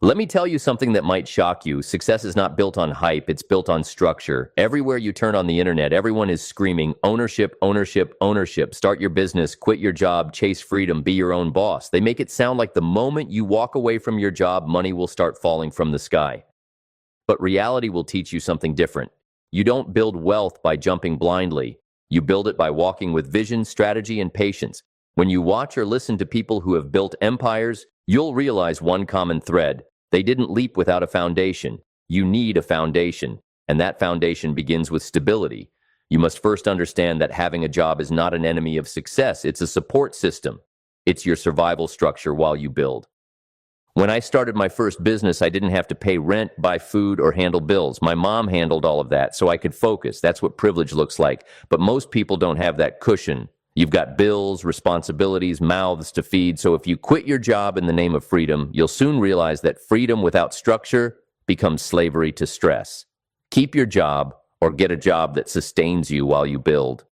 Let me tell you something that might shock you. Success is not built on hype, it's built on structure. Everywhere you turn on the internet, everyone is screaming ownership, ownership, ownership. Start your business, quit your job, chase freedom, be your own boss. They make it sound like the moment you walk away from your job, money will start falling from the sky. But reality will teach you something different. You don't build wealth by jumping blindly. You build it by walking with vision, strategy, and patience. When you watch or listen to people who have built empires, you'll realize one common thread. They didn't leap without a foundation. You need a foundation, and that foundation begins with stability. You must first understand that having a job is not an enemy of success. It's a support system. It's your survival structure while you build. When I started my first business, I didn't have to pay rent, buy food, or handle bills. My mom handled all of that, so I could focus. That's what privilege looks like. But most people don't have that cushion. You've got bills, responsibilities, mouths to feed, so if you quit your job in the name of freedom, you'll soon realize that freedom without structure becomes slavery to stress. Keep your job or get a job that sustains you while you build.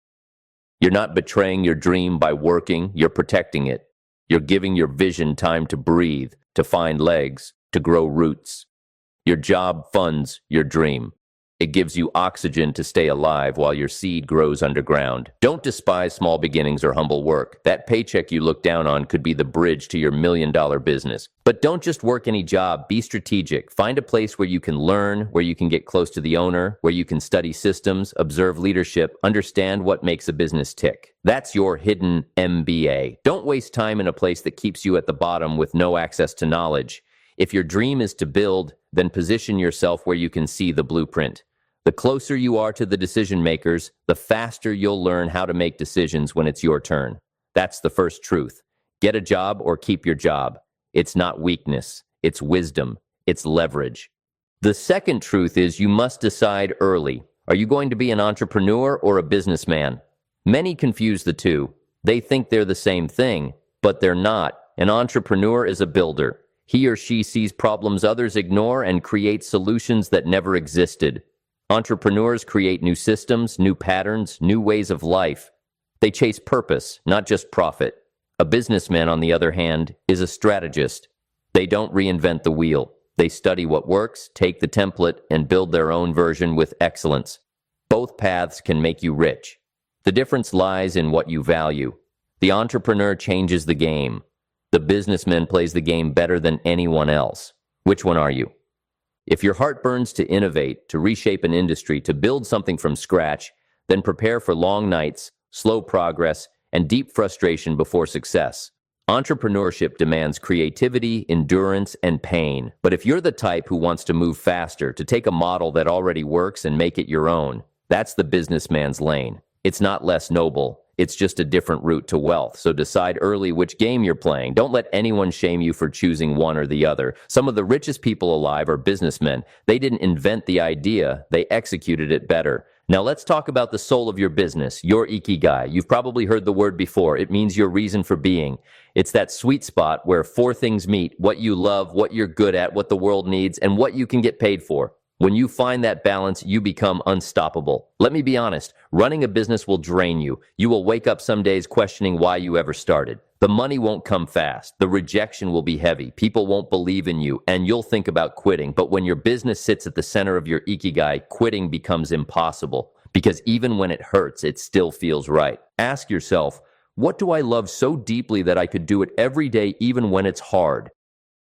You're not betraying your dream by working, you're protecting it. You're giving your vision time to breathe, to find legs, to grow roots. Your job funds your dream. It gives you oxygen to stay alive while your seed grows underground. Don't despise small beginnings or humble work. That paycheck you look down on could be the bridge to your million-dollar business. But don't just work any job. Be strategic. Find a place where you can learn, where you can get close to the owner, where you can study systems, observe leadership, understand what makes a business tick. That's your hidden MBA. Don't waste time in a place that keeps you at the bottom with no access to knowledge. If your dream is to build, then position yourself where you can see the blueprint. The closer you are to the decision makers, the faster you'll learn how to make decisions when it's your turn. That's the first truth. Get a job or keep your job. It's not weakness. It's wisdom. It's leverage. The second truth is you must decide early. Are you going to be an entrepreneur or a businessman? Many confuse the two. They think they're the same thing, but they're not. An entrepreneur is a builder. He or she sees problems others ignore and creates solutions that never existed. Entrepreneurs create new systems, new patterns, new ways of life. They chase purpose, not just profit. A businessman, on the other hand, is a strategist. They don't reinvent the wheel. They study what works, take the template, and build their own version with excellence. Both paths can make you rich. The difference lies in what you value. The entrepreneur changes the game. The businessman plays the game better than anyone else. Which one are you? If your heart burns to innovate, to reshape an industry, to build something from scratch, then prepare for long nights, slow progress, and deep frustration before success. Entrepreneurship demands creativity, endurance, and pain. But if you're the type who wants to move faster, to take a model that already works and make it your own, that's the businessman's lane. It's not less noble. It's just a different route to wealth. So decide early which game you're playing. Don't let anyone shame you for choosing one or the other. Some of the richest people alive are businessmen. They didn't invent the idea, they executed it better. Now let's talk about the soul of your business, your ikigai. You've probably heard the word before. It means your reason for being. It's that sweet spot where four things meet: what you love, what you're good at, what the world needs, and what you can get paid for. When you find that balance, you become unstoppable. Let me be honest, running a business will drain you. You will wake up some days questioning why you ever started. The money won't come fast. The rejection will be heavy. People won't believe in you, and you'll think about quitting. But when your business sits at the center of your ikigai, quitting becomes impossible. Because even when it hurts, it still feels right. Ask yourself, what do I love so deeply that I could do it every day even when it's hard?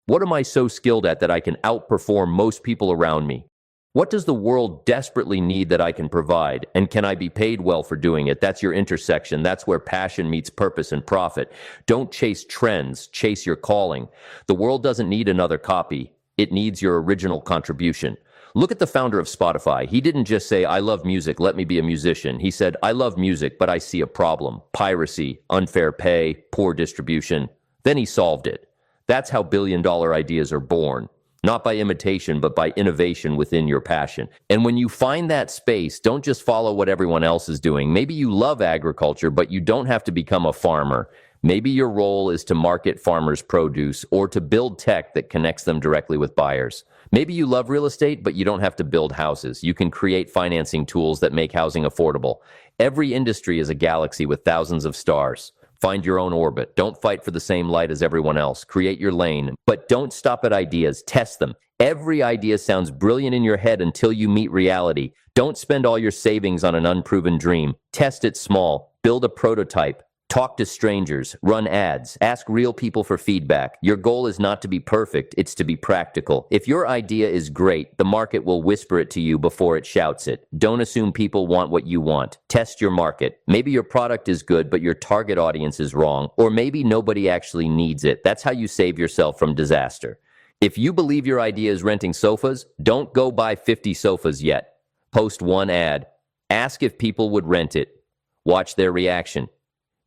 What am I so skilled at that I can outperform most people around me? What does the world desperately need that I can provide? And can I be paid well for doing it? That's your intersection. That's where passion meets purpose and profit. Don't chase trends, chase your calling. The world doesn't need another copy. It needs your original contribution. Look at the founder of Spotify. He didn't just say, I love music, let me be a musician. He said, I love music, but I see a problem. Piracy, unfair pay, poor distribution. Then he solved it. That's how billion-dollar ideas are born. Not by imitation, but by innovation within your passion. And when you find that space, don't just follow what everyone else is doing. Maybe you love agriculture, but you don't have to become a farmer. Maybe your role is to market farmers' produce or to build tech that connects them directly with buyers. Maybe you love real estate, but you don't have to build houses. You can create financing tools that make housing affordable. Every industry is a galaxy with thousands of stars. Find your own orbit. Don't fight for the same light as everyone else. Create your lane. But don't stop at ideas. Test them. Every idea sounds brilliant in your head until you meet reality. Don't spend all your savings on an unproven dream. Test it small. Build a prototype. Talk to strangers, run ads, ask real people for feedback. Your goal is not to be perfect, it's to be practical. If your idea is great, the market will whisper it to you before it shouts it. Don't assume people want what you want. Test your market. Maybe your product is good, but your target audience is wrong, or maybe nobody actually needs it. That's how you save yourself from disaster. If you believe your idea is renting sofas, don't go buy 50 sofas yet. Post one ad. Ask if people would rent it. Watch their reaction.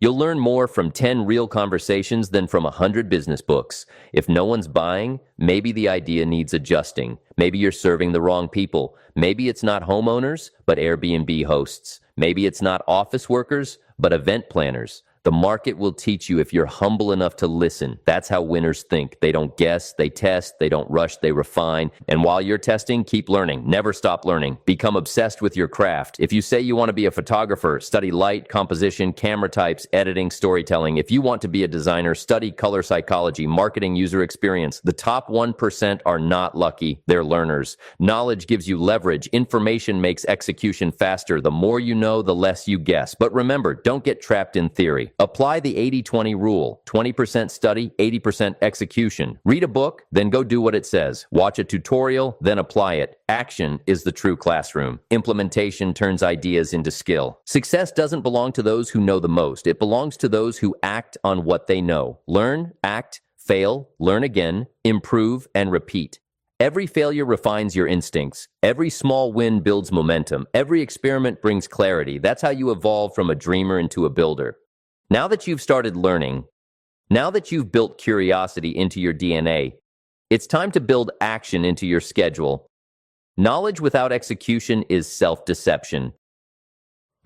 You'll learn more from 10 real conversations than from 100 business books. If no one's buying, maybe the idea needs adjusting. Maybe you're serving the wrong people. Maybe it's not homeowners, but Airbnb hosts. Maybe it's not office workers, but event planners. The market will teach you if you're humble enough to listen. That's how winners think. They don't guess, they test, they don't rush, they refine. And while you're testing, keep learning. Never stop learning. Become obsessed with your craft. If you say you want to be a photographer, study light, composition, camera types, editing, storytelling. If you want to be a designer, study color psychology, marketing, user experience. The top 1% are not lucky. They're learners. Knowledge gives you leverage. Information makes execution faster. The more you know, the less you guess. But remember, don't get trapped in theory. Apply the 80-20 rule. 20% study, 80% execution. Read a book, then go do what it says. Watch a tutorial, then apply it. Action is the true classroom. Implementation turns ideas into skill. Success doesn't belong to those who know the most. It belongs to those who act on what they know. Learn, act, fail, learn again, improve, and repeat. Every failure refines your instincts. Every small win builds momentum. Every experiment brings clarity. That's how you evolve from a dreamer into a builder. Now that you've started learning, now that you've built curiosity into your DNA, it's time to build action into your schedule. Knowledge without execution is self-deception.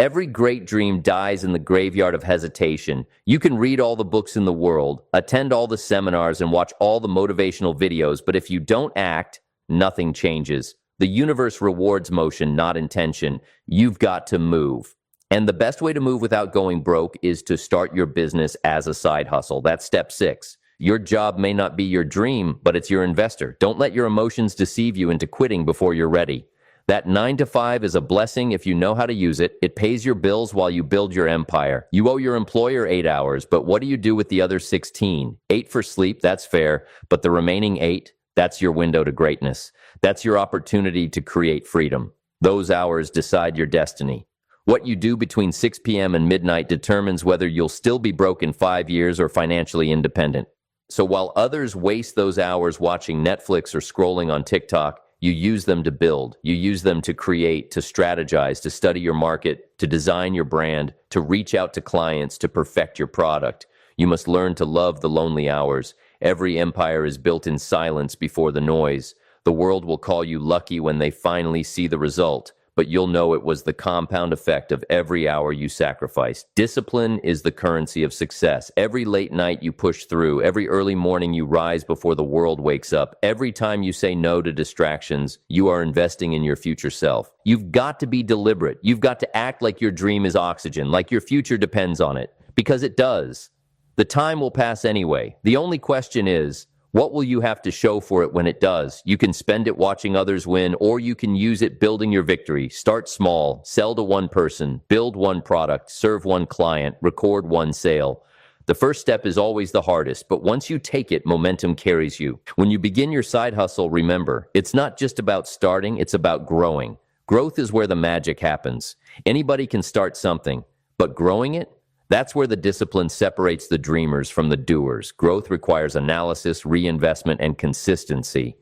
Every great dream dies in the graveyard of hesitation. You can read all the books in the world, attend all the seminars, and watch all the motivational videos, but if you don't act, nothing changes. The universe rewards motion, not intention. You've got to move. And the best way to move without going broke is to start your business as a side hustle. That's step 6. Your job may not be your dream, but it's your investor. Don't let your emotions deceive you into quitting before you're ready. That 9 to 5 is a blessing if you know how to use it. It pays your bills while you build your empire. You owe your employer 8 hours, but what do you do with the other 16? 8 for sleep, that's fair, but the remaining 8, that's your window to greatness. That's your opportunity to create freedom. Those hours decide your destiny. What you do between 6 p.m. and midnight determines whether you'll still be broke in 5 years or financially independent. So while others waste those hours watching Netflix or scrolling on TikTok, you use them to build. You use them to create, to strategize, to study your market, to design your brand, to reach out to clients, to perfect your product. You must learn to love the lonely hours. Every empire is built in silence before the noise. The world will call you lucky when they finally see the result, but you'll know it was the compound effect of every hour you sacrificed. Discipline is the currency of success. Every late night you push through, every early morning you rise before the world wakes up, every time you say no to distractions, you are investing in your future self. You've got to be deliberate. You've got to act like your dream is oxygen, like your future depends on it, because it does. The time will pass anyway. The only question is, what will you have to show for it when it does? You can spend it watching others win, or you can use it building your victory. Start small, sell to one person, build one product, serve one client, record one sale. The first step is always the hardest, but once you take it, momentum carries you. When you begin your side hustle, remember, it's not just about starting, it's about growing. Growth is where the magic happens. Anybody can start something, but growing it? That's where the discipline separates the dreamers from the doers. Growth requires analysis, reinvestment, and consistency.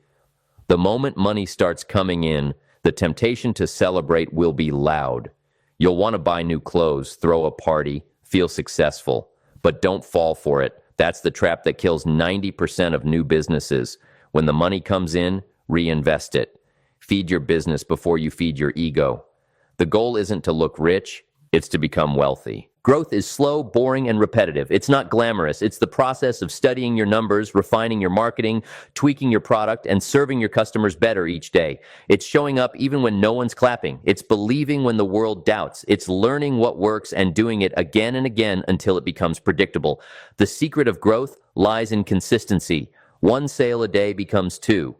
The moment money starts coming in, the temptation to celebrate will be loud. You'll want to buy new clothes, throw a party, feel successful. But don't fall for it. That's the trap that kills 90% of new businesses. When the money comes in, reinvest it. Feed your business before you feed your ego. The goal isn't to look rich, it's to become wealthy. Growth is slow, boring, and repetitive. It's not glamorous. It's the process of studying your numbers, refining your marketing, tweaking your product, and serving your customers better each day. It's showing up even when no one's clapping. It's believing when the world doubts. It's learning what works and doing it again and again until it becomes predictable. The secret of growth lies in consistency. One sale a day becomes two.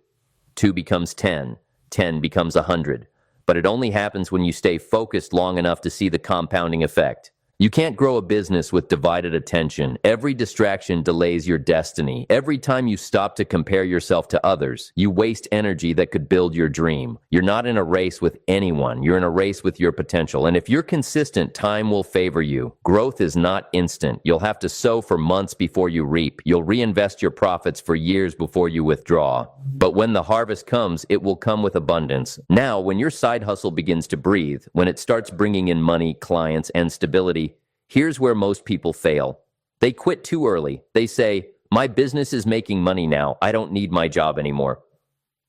Two becomes 10. 10 becomes 100. But it only happens when you stay focused long enough to see the compounding effect. You can't grow a business with divided attention. Every distraction delays your destiny. Every time you stop to compare yourself to others, you waste energy that could build your dream. You're not in a race with anyone. You're in a race with your potential. And if you're consistent, time will favor you. Growth is not instant. You'll have to sow for months before you reap. You'll reinvest your profits for years before you withdraw. But when the harvest comes, it will come with abundance. Now, when your side hustle begins to breathe, when it starts bringing in money, clients, and stability, here's where most people fail. They quit too early. They say, my business is making money now. I don't need my job anymore.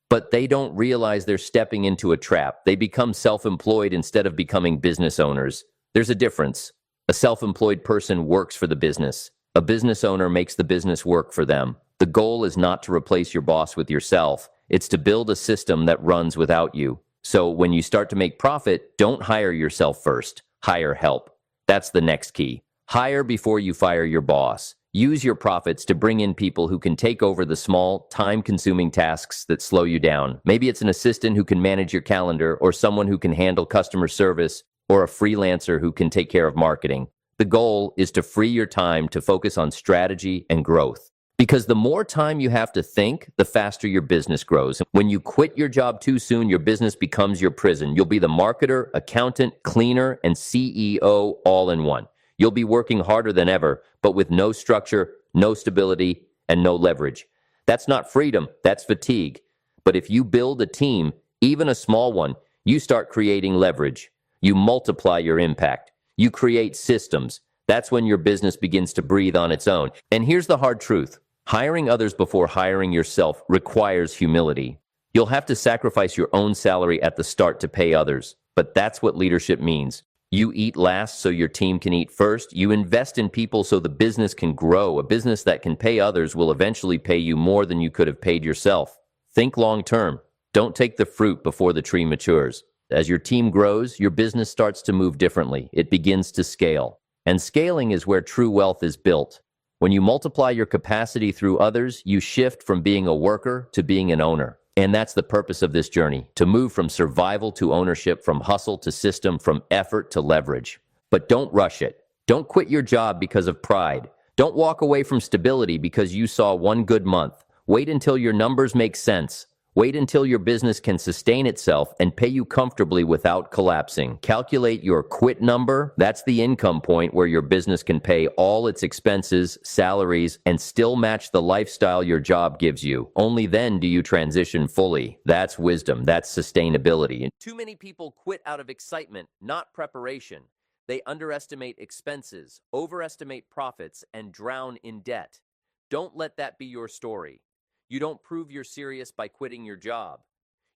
But they don't realize they're stepping into a trap. They become self-employed instead of becoming business owners. There's a difference. A self-employed person works for the business. A business owner makes the business work for them. The goal is not to replace your boss with yourself. It's to build a system that runs without you. So when you start to make profit, don't hire yourself first. Hire help. That's the next key. Hire before you fire your boss. Use your profits to bring in people who can take over the small, time-consuming tasks that slow you down. Maybe it's an assistant who can manage your calendar, or someone who can handle customer service, or a freelancer who can take care of marketing. The goal is to free your time to focus on strategy and growth. Because the more time you have to think, the faster your business grows. When you quit your job too soon, your business becomes your prison. You'll be the marketer, accountant, cleaner, and CEO all in one. You'll be working harder than ever, but with no structure, no stability, and no leverage. That's not freedom, that's fatigue. But if you build a team, even a small one, you start creating leverage. You multiply your impact. You create systems. That's when your business begins to breathe on its own. And here's the hard truth. Hiring others before hiring yourself requires humility. You'll have to sacrifice your own salary at the start to pay others, but that's what leadership means. You eat last so your team can eat first. You invest in people so the business can grow. A business that can pay others will eventually pay you more than you could have paid yourself. Think long term. Don't take the fruit before the tree matures. As your team grows, your business starts to move differently. It begins to scale. And scaling is where true wealth is built. When you multiply your capacity through others, you shift from being a worker to being an owner. And that's the purpose of this journey, to move from survival to ownership, from hustle to system, from effort to leverage. But don't rush it. Don't quit your job because of pride. Don't walk away from stability because you saw one good month. Wait until your numbers make sense. Wait until your business can sustain itself and pay you comfortably without collapsing. Calculate your quit number. That's the income point where your business can pay all its expenses, salaries, and still match the lifestyle your job gives you. Only then do you transition fully. That's wisdom. That's sustainability. Too many people quit out of excitement, not preparation. They underestimate expenses, overestimate profits, and drown in debt. Don't let that be your story. You don't prove you're serious by quitting your job.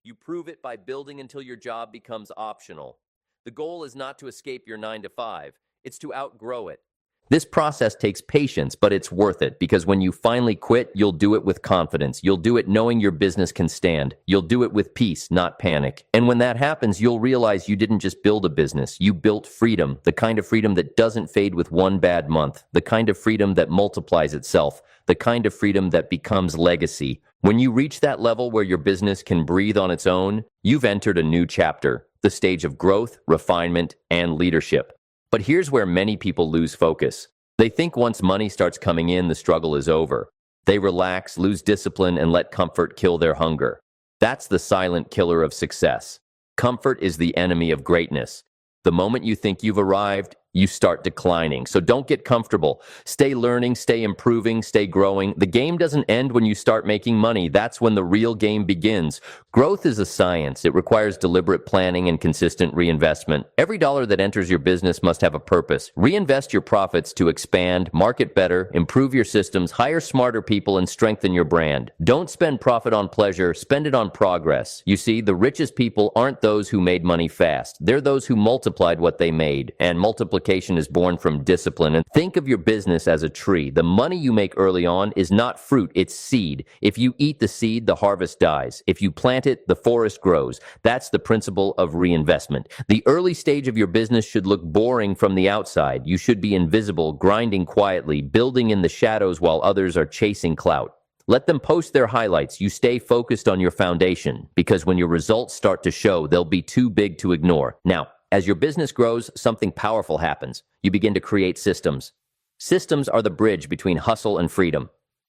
You prove it by building until your job becomes optional. The goal is not to escape your 9 to 5. It's to outgrow it. This process takes patience, but it's worth it because when you finally quit, you'll do it with confidence. You'll do it knowing your business can stand. You'll do it with peace, not panic. And when that happens, you'll realize you didn't just build a business. You built freedom, the kind of freedom that doesn't fade with one bad month, the kind of freedom that multiplies itself, the kind of freedom that becomes legacy. When you reach that level where your business can breathe on its own, you've entered a new chapter, the stage of growth, refinement, and leadership. But here's where many people lose focus. They think once money starts coming in, the struggle is over. They relax, lose discipline, and let comfort kill their hunger. That's the silent killer of success. Comfort is the enemy of greatness. The moment you think you've arrived, you start declining. So don't get comfortable. Stay learning, stay improving, stay growing. The game doesn't end when you start making money. That's when the real game begins. Growth is a science. It requires deliberate planning and consistent reinvestment. Every dollar that enters your business must have a purpose. Reinvest your profits to expand, market better, improve your systems, hire smarter people, and strengthen your brand. Don't spend profit on pleasure. Spend it on progress. You see, the richest people aren't those who made money fast. They're those who multiplied what they made. And multiplication multiplication is born from discipline. And think of your business as a tree. The money you make early on is not fruit, it's seed. If you eat the seed, the harvest dies. If you plant it, the forest grows. That's the principle of reinvestment. The early stage of your business should look boring from the outside. You should be invisible, grinding quietly, building in the shadows while others are chasing clout. Let them post their highlights. You stay focused on your foundation, because when your results start to show, they'll be too big to ignore. Now, as your business grows, something powerful happens. You begin to create systems. Systems are the bridge between hustle and freedom.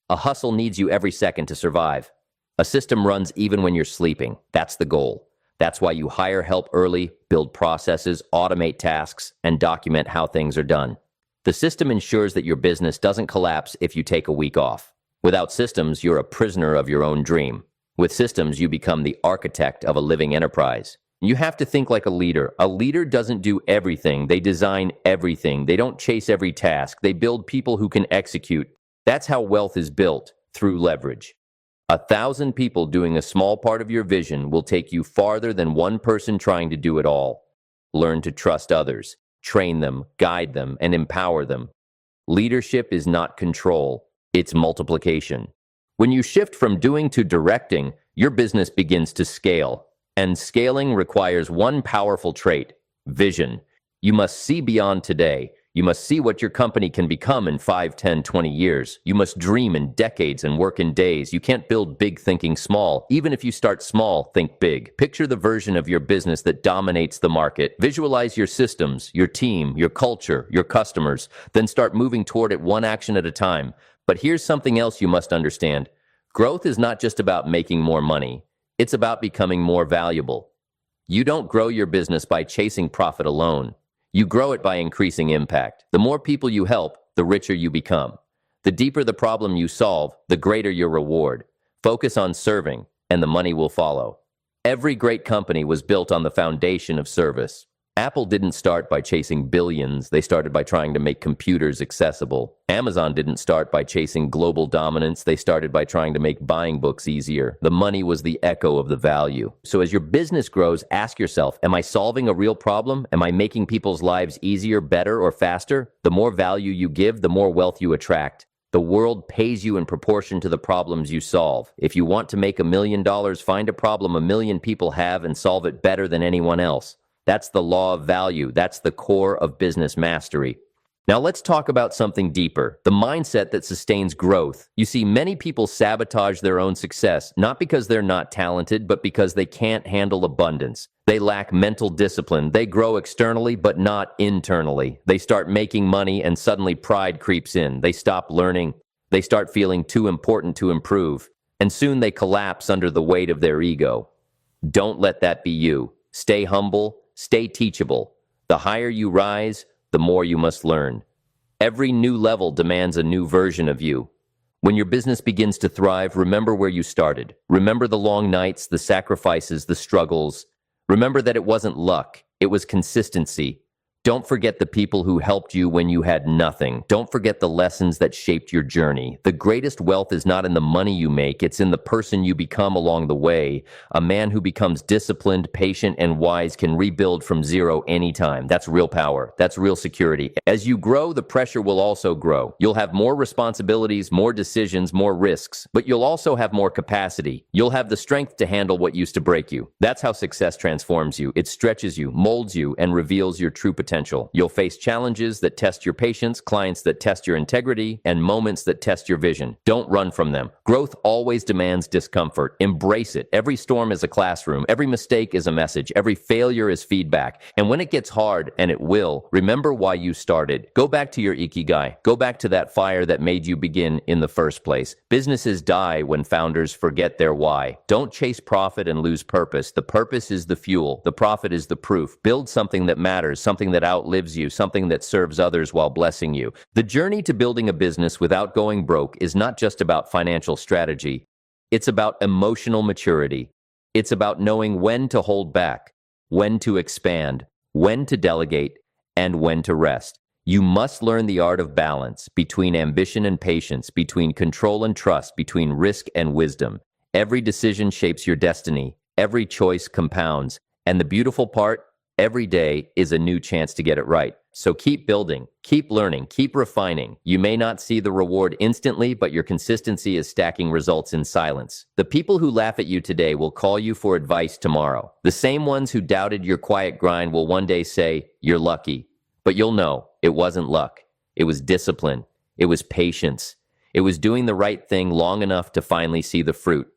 A hustle needs you every second to survive. A system runs even when you're sleeping. That's the goal. That's why you hire help early, build processes, automate tasks, and document how things are done. The system ensures that your business doesn't collapse if you take a week off. Without systems, you're a prisoner of your own dream. With systems, you become the architect of a living enterprise. You have to think like a leader. A leader doesn't do everything. They design everything. They don't chase every task. They build people who can execute. That's how wealth is built, through leverage. 1,000 people doing a small part of your vision will take you farther than one person trying to do it all. Learn to trust others, train them, guide them, and empower them. Leadership is not control. It's multiplication. When you shift from doing to directing, your business begins to scale. And scaling requires one powerful trait: vision. You must see beyond today. You must see what your company can become in 5, 10, 20 years. You must dream in decades and work in days. You can't build big thinking small. Even if you start small, think big. Picture the version of your business that dominates the market. Visualize your systems, your team, your culture, your customers. Then start moving toward it one action at a time. But here's something else you must understand. Growth is not just about making more money. It's about becoming more valuable. You don't grow your business by chasing profit alone. You grow it by increasing impact. The more people you help, the richer you become. The deeper the problem you solve, the greater your reward. Focus on serving, and the money will follow. Every great company was built on the foundation of service. Apple didn't start by chasing billions. They started by trying to make computers accessible. Amazon didn't start by chasing global dominance. They started by trying to make buying books easier. The money was the echo of the value. So as your business grows, ask yourself, am I solving a real problem? Am I making people's lives easier, better, or faster? The more value you give, the more wealth you attract. The world pays you in proportion to the problems you solve. If you want to make $1 million, find a problem 1 million people have and solve it better than anyone else. That's the law of value. That's the core of business mastery. Now let's talk about something deeper, the mindset that sustains growth. You see, many people sabotage their own success, not because they're not talented, but because they can't handle abundance. They lack mental discipline. They grow externally, but not internally. They start making money and suddenly pride creeps in. They stop learning. They start feeling too important to improve. And soon they collapse under the weight of their ego. Don't let that be you. Stay humble. Stay teachable. The higher you rise, the more you must learn. Every new level demands a new version of you. When your business begins to thrive, remember where you started. Remember the long nights, the sacrifices, the struggles. Remember that it wasn't luck, it was consistency. Don't forget the people who helped you when you had nothing. Don't forget the lessons that shaped your journey. The greatest wealth is not in the money you make, it's in the person you become along the way. A man who becomes disciplined, patient, and wise can rebuild from zero anytime. That's real power. That's real security. As you grow, the pressure will also grow. You'll have more responsibilities, more decisions, more risks, but you'll also have more capacity. You'll have the strength to handle what used to break you. That's how success transforms you. It stretches you, molds you, and reveals your true potential. You'll face challenges that test your patience, clients that test your integrity, and moments that test your vision. Don't run from them. Growth always demands discomfort. Embrace it. Every storm is a classroom. Every mistake is a message. Every failure is feedback. And when it gets hard, and it will, remember why you started. Go back to your ikigai. Go back to that fire that made you begin in the first place. Businesses die when founders forget their why. Don't chase profit and lose purpose. The purpose is the fuel. The profit is the proof. Build something that matters, something that outlives you, something that serves others while blessing you. The journey to building a business without going broke is not just about financial strategy. It's about emotional maturity. It's about knowing when to hold back, when to expand, when to delegate, and when to rest. You must learn the art of balance between ambition and patience, between control and trust, between risk and wisdom. Every decision shapes your destiny. Every choice compounds. And the beautiful part, Every day is a new chance to get it right. So keep building, keep learning, keep refining. You may not see the reward instantly, but your consistency is stacking results in silence. The people who laugh at you today will call you for advice tomorrow. The same ones who doubted your quiet grind will one day say, "You're lucky." But you'll know it wasn't luck. It was discipline. It was patience. It was doing the right thing long enough to finally see the fruit.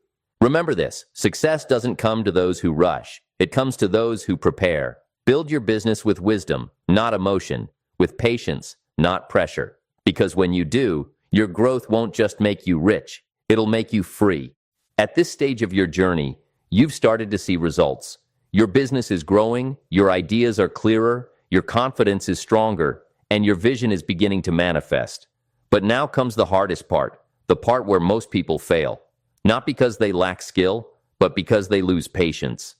Remember this, success doesn't come to those who rush. It comes to those who prepare. Build your business with wisdom, not emotion, with patience, not pressure. Because when you do, your growth won't just make you rich, it'll make you free. At this stage of your journey, you've started to see results. Your business is growing, your ideas are clearer, your confidence is stronger, and your vision is beginning to manifest. But now comes the hardest part, the part where most people fail. Not because they lack skill, but because they lose patience.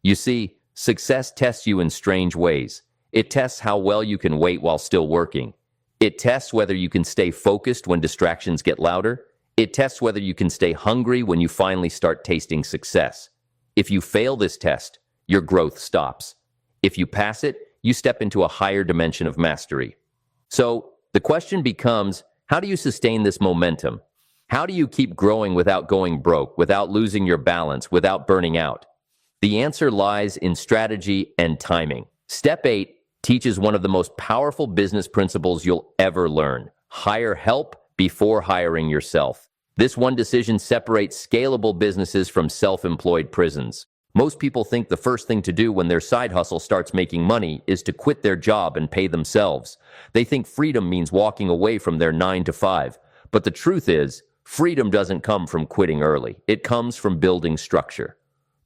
You see, success tests you in strange ways. It tests how well you can wait while still working. It tests whether you can stay focused when distractions get louder. It tests whether you can stay hungry when you finally start tasting success. If you fail this test, your growth stops. If you pass it, you step into a higher dimension of mastery. So, the question becomes, how do you sustain this momentum? How do you keep growing without going broke, without losing your balance, without burning out? The answer lies in strategy and timing. Step 8 teaches one of the most powerful business principles you'll ever learn. Hire help before hiring yourself. This one decision separates scalable businesses from self-employed prisons. Most people think the first thing to do when their side hustle starts making money is to quit their job and pay themselves. They think freedom means walking away from their 9 to 5. But the truth is, freedom doesn't come from quitting early. It comes from building structure.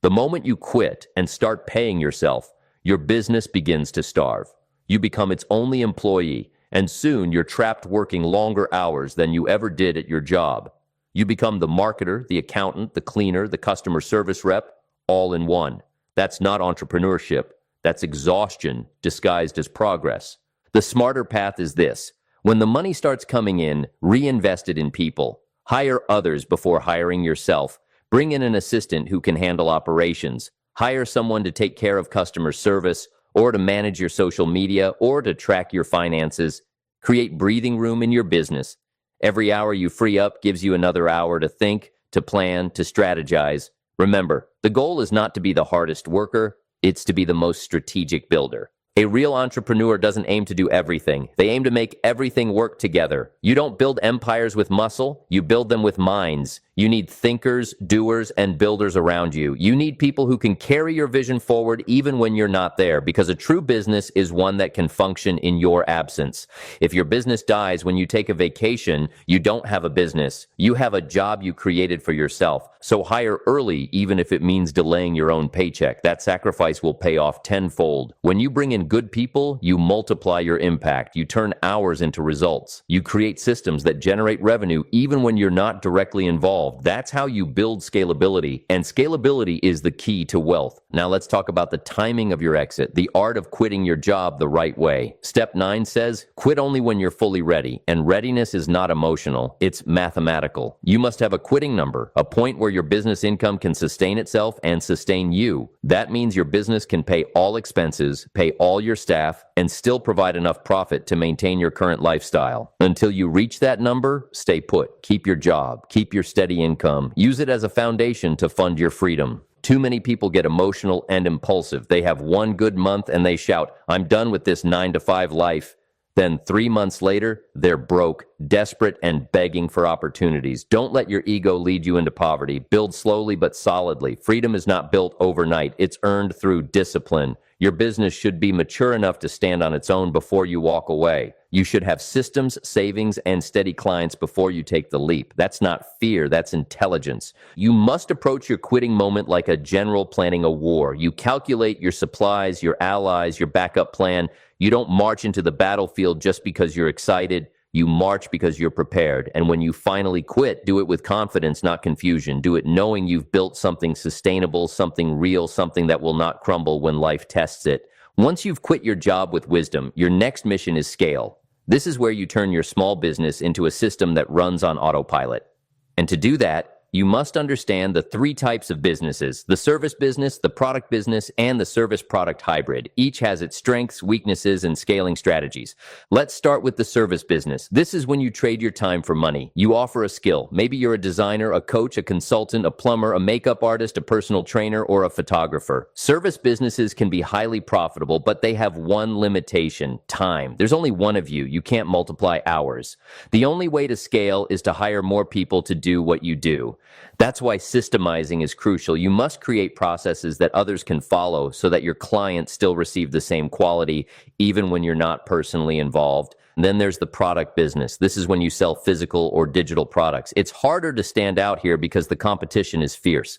The moment you quit and start paying yourself, your business begins to starve. You become its only employee, and soon you're trapped working longer hours than you ever did at your job. You become the marketer, the accountant, the cleaner, the customer service rep, all in one. That's not entrepreneurship. That's exhaustion disguised as progress. The smarter path is this. When the money starts coming in, reinvest it in people. Hire others before hiring yourself. Bring in an assistant who can handle operations. Hire someone to take care of customer service, or to manage your social media, or to track your finances. Create breathing room in your business. Every hour you free up gives you another hour to think, to plan, to strategize. Remember, the goal is not to be the hardest worker, it's to be the most strategic builder. A real entrepreneur doesn't aim to do everything. They aim to make everything work together. You don't build empires with muscle, you build them with minds. You need thinkers, doers, and builders around you. You need people who can carry your vision forward even when you're not there, because a true business is one that can function in your absence. If your business dies when you take a vacation, you don't have a business. You have a job you created for yourself. So hire early, even if it means delaying your own paycheck. That sacrifice will pay off tenfold. When you bring in good people, you multiply your impact. You turn hours into results. You create systems that generate revenue even when you're not directly involved. That's how you build scalability, and scalability is the key to wealth. Now let's talk about the timing of your exit, the art of quitting your job the right way. Step 9 says, quit only when you're fully ready, and readiness is not emotional, it's mathematical. You must have a quitting number, a point where your business income can sustain itself and sustain you. That means your business can pay all expenses, pay all your staff, and still provide enough profit to maintain your current lifestyle. Until you reach that number, stay put. Keep your job, keep your steady income. Use it as a foundation to fund your freedom. Too many people get emotional and impulsive. They have one good month and they shout, "I'm done with this 9 to 5 life." Then 3 months later, they're broke, desperate, and begging for opportunities. Don't let your ego lead you into poverty. Build slowly but solidly. Freedom is not built overnight. It's earned through discipline. Your business should be mature enough to stand on its own before you walk away. You should have systems, savings, and steady clients before you take the leap. That's not fear, that's intelligence. You must approach your quitting moment like a general planning a war. You calculate your supplies, your allies, your backup plan. You don't march into the battlefield just because you're excited. You march because you're prepared. And when you finally quit, do it with confidence, not confusion. Do it knowing you've built something sustainable, something real, something that will not crumble when life tests it. Once you've quit your job with wisdom, your next mission is scale. This is where you turn your small business into a system that runs on autopilot. And to do that, You must understand the three types of businesses: the service business, the product business, and the service product hybrid. Each has its strengths, weaknesses, and scaling strategies. Let's start with the service business. This is when you trade your time for money. You offer a skill. Maybe you're a designer, a coach, a consultant, a plumber, a makeup artist, a personal trainer, or a photographer. Service businesses can be highly profitable, but they have one limitation: time. There's only one of you. You can't multiply hours. The only way to scale is to hire more people to do what you do. That's why systemizing is crucial. You must create processes that others can follow so that your clients still receive the same quality, even when you're not personally involved. And then there's the product business. This is when you sell physical or digital products. It's harder to stand out here because the competition is fierce.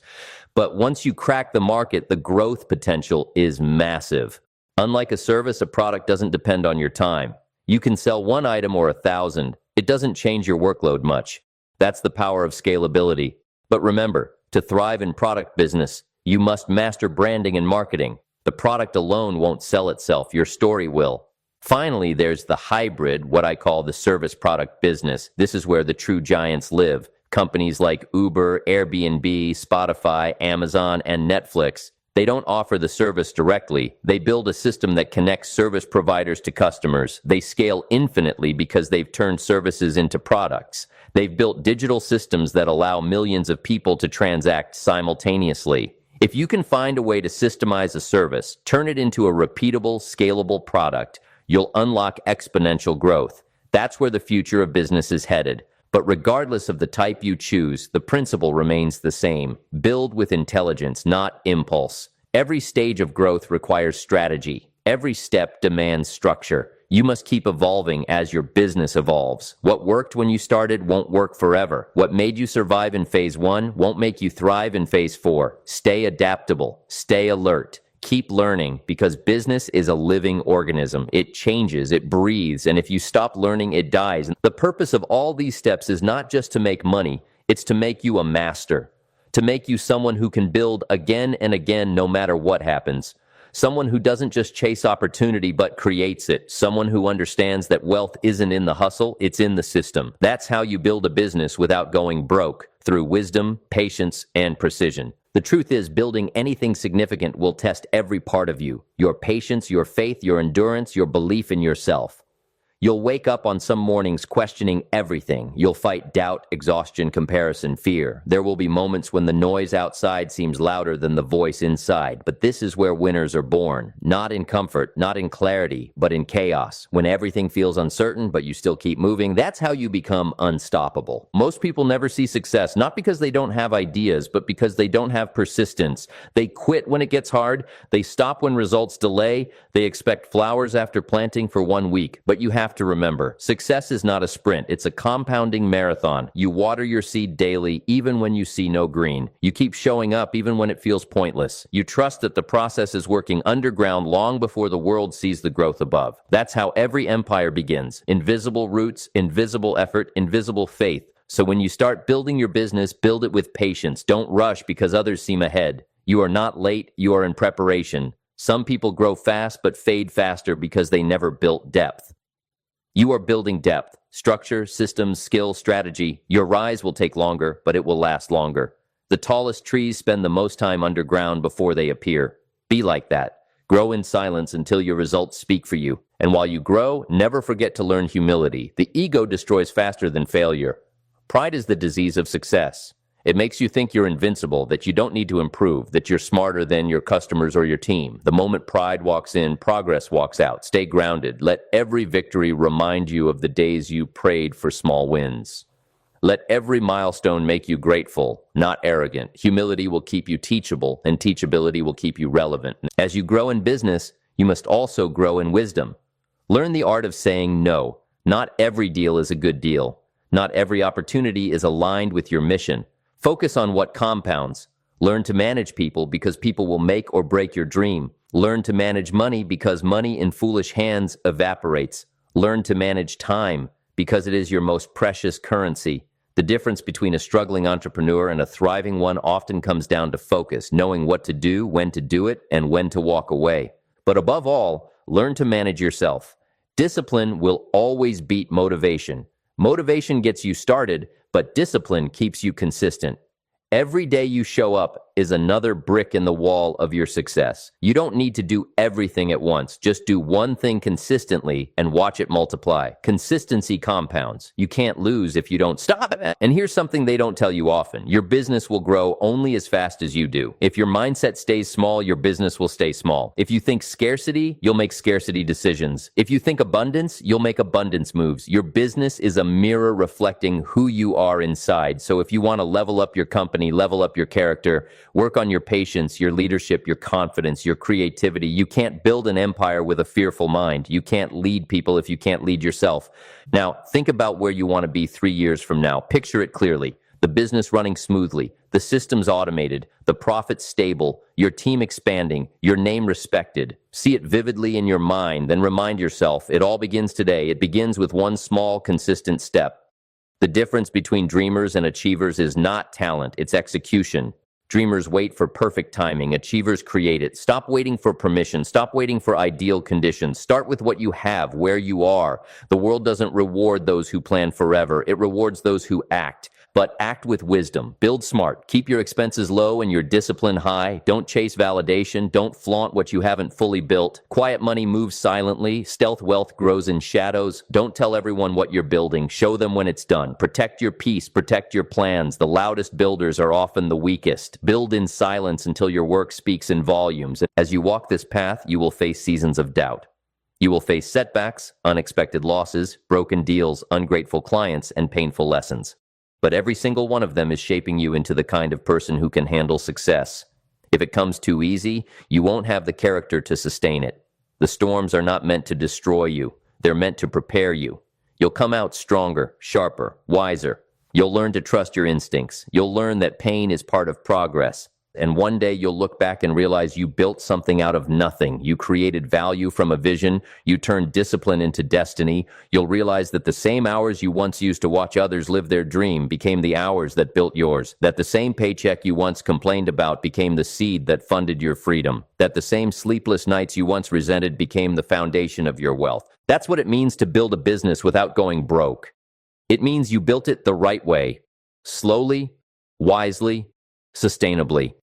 But once you crack the market, the growth potential is massive. Unlike a service, a product doesn't depend on your time. You can sell one item or 1,000. It doesn't change your workload much. That's the power of scalability. But remember, to thrive in product business, you must master branding and marketing. The product alone won't sell itself. Your story will. Finally, there's the hybrid, what I call the service product business. This is where the true giants live. Companies like Uber, Airbnb, Spotify, Amazon, and Netflix. They don't offer the service directly. They build a system that connects service providers to customers. They scale infinitely because they've turned services into products. They've built digital systems that allow millions of people to transact simultaneously. If you can find a way to systemize a service, turn it into a repeatable, scalable product, you'll unlock exponential growth. That's where the future of business is headed. But regardless of the type you choose, the principle remains the same. Build with intelligence, not impulse. Every stage of growth requires strategy. Every step demands structure. You must keep evolving as your business evolves. What worked when you started won't work forever. What made you survive in phase 1 won't make you thrive in phase 4. Stay adaptable. Stay alert. Keep learning, because business is a living organism. It changes, it breathes, and if you stop learning, it dies. The purpose of all these steps is not just to make money, it's to make you a master, to make you someone who can build again and again no matter what happens. Someone who doesn't just chase opportunity but creates it. Someone who understands that wealth isn't in the hustle, it's in the system. That's how you build a business without going broke, through wisdom, patience, and precision. The truth is, building anything significant will test every part of you: your patience, your faith, your endurance, your belief in yourself. You'll wake up on some mornings questioning everything. You'll fight doubt, exhaustion, comparison, fear. There will be moments when the noise outside seems louder than the voice inside. But this is where winners are born. Not in comfort, not in clarity, but in chaos. When everything feels uncertain, but you still keep moving, that's how you become unstoppable. Most people never see success, not because they don't have ideas, but because they don't have persistence. They quit when it gets hard. They stop when results delay. They expect flowers after planting for 1 week. But you have to remember, success is not a sprint, it's a compounding marathon. You water your seed daily, even when you see no green. You keep showing up, even when it feels pointless. You trust that the process is working underground long before the world sees the growth above. That's how every empire begins. Invisible roots, invisible effort, invisible faith. So when you start building your business, build it with patience. Don't rush because others seem ahead. You are not late, you are in preparation. Some people grow fast but fade faster because they never built depth. You are building depth, structure, systems, skill, strategy. Your rise will take longer, but it will last longer. The tallest trees spend the most time underground before they appear. Be like that. Grow in silence until your results speak for you. And while you grow, never forget to learn humility. The ego destroys faster than failure. Pride is the disease of success. It makes you think you're invincible, that you don't need to improve, that you're smarter than your customers or your team. The moment pride walks in, progress walks out. Stay grounded. Let every victory remind you of the days you prayed for small wins. Let every milestone make you grateful, not arrogant. Humility will keep you teachable, and teachability will keep you relevant. As you grow in business, you must also grow in wisdom. Learn the art of saying no. Not every deal is a good deal. Not every opportunity is aligned with your mission. Focus on what compounds. Learn to manage people because people will make or break your dream. Learn to manage money because money in foolish hands evaporates. Learn to manage time because it is your most precious currency. The difference between a struggling entrepreneur and a thriving one often comes down to focus, knowing what to do, when to do it, and when to walk away. But above all, learn to manage yourself. Discipline will always beat motivation. Motivation gets you started, but discipline keeps you consistent. Every day you show up is another brick in the wall of your success. You don't need to do everything at once. Just do one thing consistently and watch it multiply. Consistency compounds. You can't lose if you don't stop it. And here's something they don't tell you often. Your business will grow only as fast as you do. If your mindset stays small, your business will stay small. If you think scarcity, you'll make scarcity decisions. If you think abundance, you'll make abundance moves. Your business is a mirror reflecting who you are inside. So if you want to level up your company, level up your character, work on your patience, your leadership, your confidence, your creativity. You can't build an empire with a fearful mind. You can't lead people if you can't lead yourself. Now, think about where you want to be 3 years from now. Picture it clearly. The business running smoothly, the systems automated, the profits stable, your team expanding, your name respected. See it vividly in your mind, then remind yourself, it all begins today. It begins with one small, consistent step. The difference between dreamers and achievers is not talent, it's execution. Dreamers wait for perfect timing. Achievers create it. Stop waiting for permission. Stop waiting for ideal conditions. Start with what you have, where you are. The world doesn't reward those who plan forever. It rewards those who act. But act with wisdom. Build smart. Keep your expenses low and your discipline high. Don't chase validation. Don't flaunt what you haven't fully built. Quiet money moves silently. Stealth wealth grows in shadows. Don't tell everyone what you're building. Show them when it's done. Protect your peace. Protect your plans. The loudest builders are often the weakest. Build in silence until your work speaks in volumes. As you walk this path, you will face seasons of doubt. You will face setbacks, unexpected losses, broken deals, ungrateful clients, and painful lessons. But every single one of them is shaping you into the kind of person who can handle success. If it comes too easy, you won't have the character to sustain it. The storms are not meant to destroy you. They're meant to prepare you. You'll come out stronger, sharper, wiser. You'll learn to trust your instincts. You'll learn that pain is part of progress. And one day you'll look back and realize you built something out of nothing. You created value from a vision. You turned discipline into destiny. You'll realize that the same hours you once used to watch others live their dream became the hours that built yours. That the same paycheck you once complained about became the seed that funded your freedom. That the same sleepless nights you once resented became the foundation of your wealth. That's what it means to build a business without going broke. It means you built it the right way. Slowly, wisely, sustainably.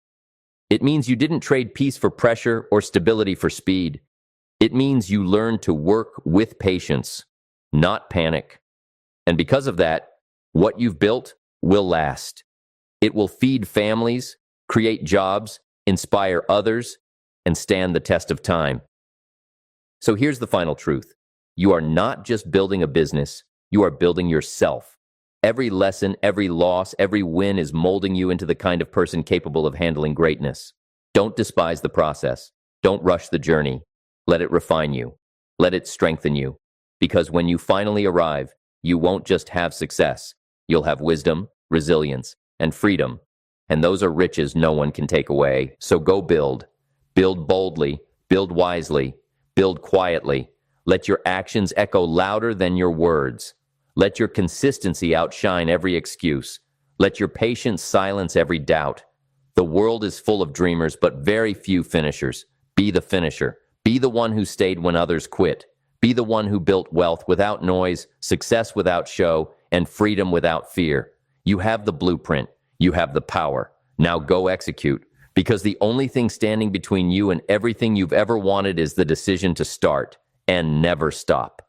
It means you didn't trade peace for pressure or stability for speed. It means you learned to work with patience, not panic. And because of that, what you've built will last. It will feed families, create jobs, inspire others, and stand the test of time. So here's the final truth. You are not just building a business, you are building yourself. Every lesson, every loss, every win is molding you into the kind of person capable of handling greatness. Don't despise the process. Don't rush the journey. Let it refine you. Let it strengthen you. Because when you finally arrive, you won't just have success. You'll have wisdom, resilience, and freedom. And those are riches no one can take away. So go build. Build boldly. Build wisely. Build quietly. Let your actions echo louder than your words. Let your consistency outshine every excuse. Let your patience silence every doubt. The world is full of dreamers, but very few finishers. Be the finisher. Be the one who stayed when others quit. Be the one who built wealth without noise, success without show, and freedom without fear. You have the blueprint. You have the power. Now go execute. Because the only thing standing between you and everything you've ever wanted is the decision to start and never stop.